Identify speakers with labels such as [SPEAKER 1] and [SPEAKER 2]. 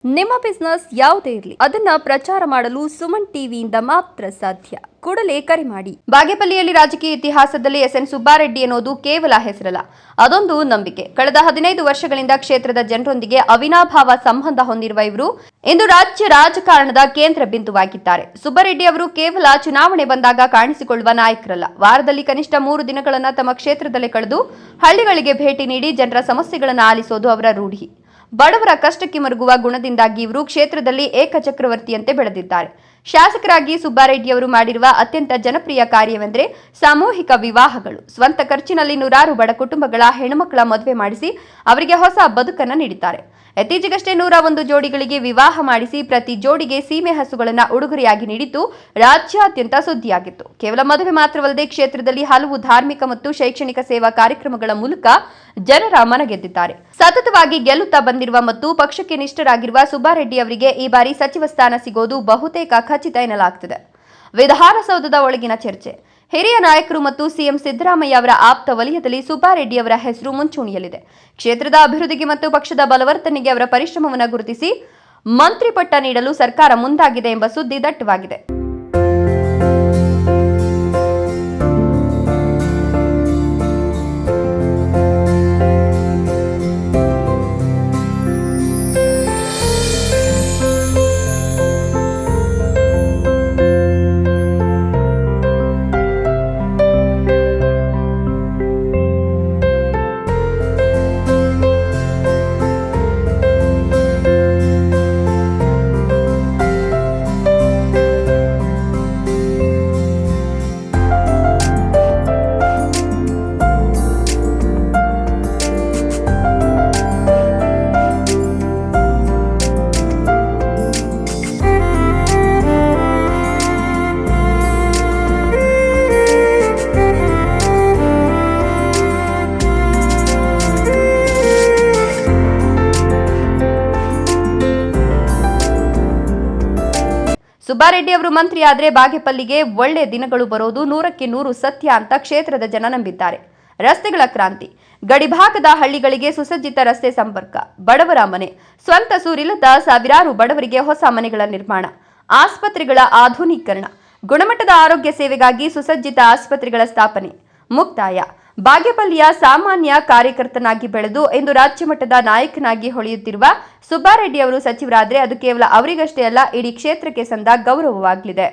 [SPEAKER 1] ನಿಮ್ಮ ಬಿಸ್ನೆಸ್ ಯಾವುದೇ ಇರಲಿ ಅದನ್ನ ಪ್ರಚಾರ ಮಾಡಲು ಸುಮನ್ ಟಿವಿಯಿಂದ ಮಾತ್ರ ಸಾಧ್ಯ. ಕೂಡಲೇ ಕರೆ ಮಾಡಿ. ಬಾಗೇಪಲ್ಲಿಯಲ್ಲಿ ರಾಜಕೀಯ ಇತಿಹಾಸದಲ್ಲಿ ಎಸ್ ಎನ್ ಸುಬ್ಬಾರೆಡ್ಡಿ ಎನ್ನುವುದು ಕೇವಲ ಹೆಸರಲ್ಲ, ಅದೊಂದು ನಂಬಿಕೆ. ಕಳೆದ 15 ವರ್ಷಗಳಿಂದ ಕ್ಷೇತ್ರದ ಜನರೊಂದಿಗೆ ಅವಿನಾಭಾವ ಸಂಬಂಧ ಹೊಂದಿರುವ ಇವರು ಇಂದು ರಾಜ್ಯ ರಾಜಕಾರಣದ ಕೇಂದ್ರ ಬಿಂದುವಾಗಿದ್ದಾರೆ. ಸುಬ್ಬಾರೆಡ್ಡಿ ಅವರು ಕೇವಲ ಚುನಾವಣೆ ಬಂದಾಗ ಕಾಣಿಸಿಕೊಳ್ಳುವ ನಾಯಕರಲ್ಲ. ವಾರದಲ್ಲಿ ಕನಿಷ್ಠ 3 ದಿನಗಳನ್ನು ತಮ್ಮ ಕ್ಷೇತ್ರದಲ್ಲೇ ಕಳೆದು ಹಳ್ಳಿಗಳಿಗೆ ಭೇಟಿ ನೀಡಿ ಜನರ ಸಮಸ್ಯೆಗಳನ್ನು ಆಲಿಸೋದು ಅವರ ರೂಢಿ. ಬಡವರ ಕಷ್ಟಕ್ಕೆ ಮರುಗುವ ಗುಣದಿಂದಾಗಿ ಇವರು ಕ್ಷೇತ್ರದಲ್ಲಿ ಏಕಚಕ್ರವರ್ತಿಯಂತೆ ಬೆಳೆದಿದ್ದಾರೆ. ಶಾಸಕರಾಗಿ ಸುಬ್ಬಾರೆಡ್ಡಿ ಅವರು ಮಾಡಿರುವ ಅತ್ಯಂತ ಜನಪ್ರಿಯ ಕಾರ್ಯವೆಂದರೆ ಸಾಮೂಹಿಕ ವಿವಾಹಗಳು. ಸ್ವಂತ ಖರ್ಚಿನಲ್ಲಿ ನೂರಾರು ಬಡ ಕುಟುಂಬಗಳ ಹೆಣ್ಣುಮಕ್ಕಳ ಮದುವೆ ಮಾಡಿಸಿ ಅವರಿಗೆ ಹೊಸ ಬದುಕನ್ನು ನೀಡಿದ್ದಾರೆ. ಇತ್ತೀಚೆಗಷ್ಟೇ 101 ಜೋಡಿಗಳಿಗೆ ವಿವಾಹ ಮಾಡಿಸಿ ಪ್ರತಿ ಜೋಡಿಗೆ ಸೀಮೆ ಹಸುಗಳನ್ನು ಉಡುಗೊರೆಯಾಗಿ ನೀಡಿದ್ದು ರಾಜ್ಯಾದ್ಯಂತ ಸುದ್ದಿಯಾಗಿತ್ತು. ಕೇವಲ ಮದುವೆ ಮಾತ್ರವಲ್ಲದೆ ಕ್ಷೇತ್ರದಲ್ಲಿ ಹಲವು ಧಾರ್ಮಿಕ ಮತ್ತು ಶೈಕ್ಷಣಿಕ ಸೇವಾ ಕಾರ್ಯಕ್ರಮಗಳ ಮೂಲಕ ಜನರ ಮನಗೆದ್ದಿದ್ದಾರೆ. ಸತತವಾಗಿ ಗೆಲ್ಲುತ್ತಾ ಬಂದಿರುವ ಮತ್ತು ಪಕ್ಷಕ್ಕೆ ನಿಷ್ಠರಾಗಿರುವ ಸುಬ್ಬಾರೆಡ್ಡಿ ಅವರಿಗೆ ಈ ಬಾರಿ ಸಚಿವ ಸ್ಥಾನ ಸಿಗೋದು ಬಹುತೇಕ ಖಚಿತ ಎನ್ನಲಾಗುತ್ತಿದೆ. ವಿಧಾನಸೌಧದ ಒಳಗಿನ ಚರ್ಚೆ. ಹಿರಿಯ ನಾಯಕರು ಮತ್ತು ಸಿಎಂ ಸಿದ್ದರಾಮಯ್ಯ ಅವರ ಆಪ್ತ ವಲಯದಲ್ಲಿ ಸುಬ್ಬಾರೆಡ್ಡಿ ಅವರ ಹೆಸರು ಮುಂಚೂಣಿಯಲ್ಲಿದೆ. ಕ್ಷೇತ್ರದ ಅಭಿವೃದ್ಧಿಗೆ ಮತ್ತು ಪಕ್ಷದ ಬಲವರ್ಧನೆಗೆ ಅವರ ಪರಿಶ್ರಮವನ್ನು ಗುರುತಿಸಿ ಮಂತ್ರಿ ಪಟ್ಟ ನೀಡಲು ಸರ್ಕಾರ ಮುಂದಾಗಿದೆ ಎಂಬ ಸುದ್ದಿ ದಟ್ಟವಾಗಿದೆ. ಸುಬ್ಬಾರೆಡ್ಡಿ ಅವರು ಮಂತ್ರಿ ಆದರೆ ಬಾಗೇಪಲ್ಲಿಗೆ ಒಳ್ಳೆ ದಿನಗಳು ಬರೋದು 100ಕ್ಕೆ 100 ಸತ್ಯ ಅಂತ ಕ್ಷೇತ್ರದ ಜನ ನಂಬಿದ್ದಾರೆ. ರಸ್ತೆಗಳ ಕ್ರಾಂತಿ. ಗಡಿಭಾಗದ ಹಳ್ಳಿಗಳಿಗೆ ಸುಸಜ್ಜಿತ ರಸ್ತೆ ಸಂಪರ್ಕ, ಬಡವರ ಮನೆ, ಸ್ವಂತ ಸೂರಿಲ್ಲದ ಸಾವಿರಾರು ಬಡವರಿಗೆ ಹೊಸ ಮನೆಗಳ ನಿರ್ಮಾಣ, ಆಸ್ಪತ್ರೆಗಳ ಆಧುನೀಕರಣ, ಗುಣಮಟ್ಟದ ಆರೋಗ್ಯ ಸೇವೆಗಾಗಿ ಸುಸಜ್ಜಿತ ಆಸ್ಪತ್ರೆಗಳ ಸ್ಥಾಪನೆ, ಮುಕ್ತಾಯ. ಬಾಗೇಪಲ್ಲಿಯ ಸಾಮಾನ್ಯ ಕಾರ್ಯಕರ್ತನಾಗಿ ಬೆಳೆದು ಇಂದು ರಾಜ್ಯ ಮಟ್ಟದ ನಾಯಕನಾಗಿ ಹೊಳೆಯುತ್ತಿರುವ ಸುಬ್ಬಾರೆಡ್ಡಿ ಅವರು ಸಚಿವರಾದರೆ ಅದು ಕೇವಲ ಅವರಿಗಷ್ಟೇ ಅಲ್ಲ, ಇಡೀ ಕ್ಷೇತ್ರಕ್ಕೆ ಸಂದ ಗೌರವವಾಗಲಿದೆ.